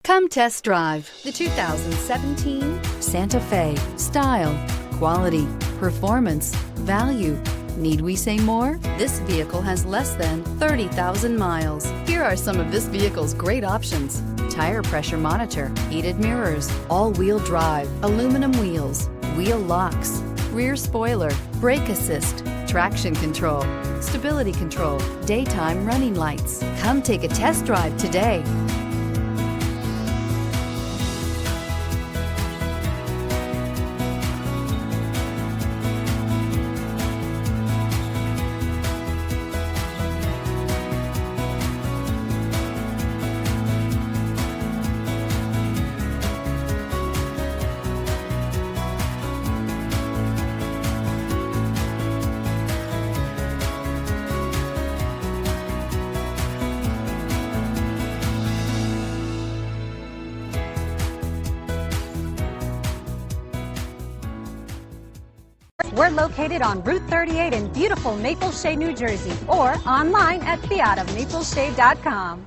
Come test drive the 2017 Santa Fe. Style, quality, performance, value. Need we say more? This vehicle has less than 30,000 miles. Here are some of this vehicle's great options: tire pressure monitor, heated mirrors, all-wheel drive, aluminum wheels, wheel locks, rear spoiler, brake assist, traction control, stability control, daytime running lights. Come take a test drive today. We're located on Route 38 in beautiful Maple Shade, New Jersey, or online at fiatofmapleshade.com.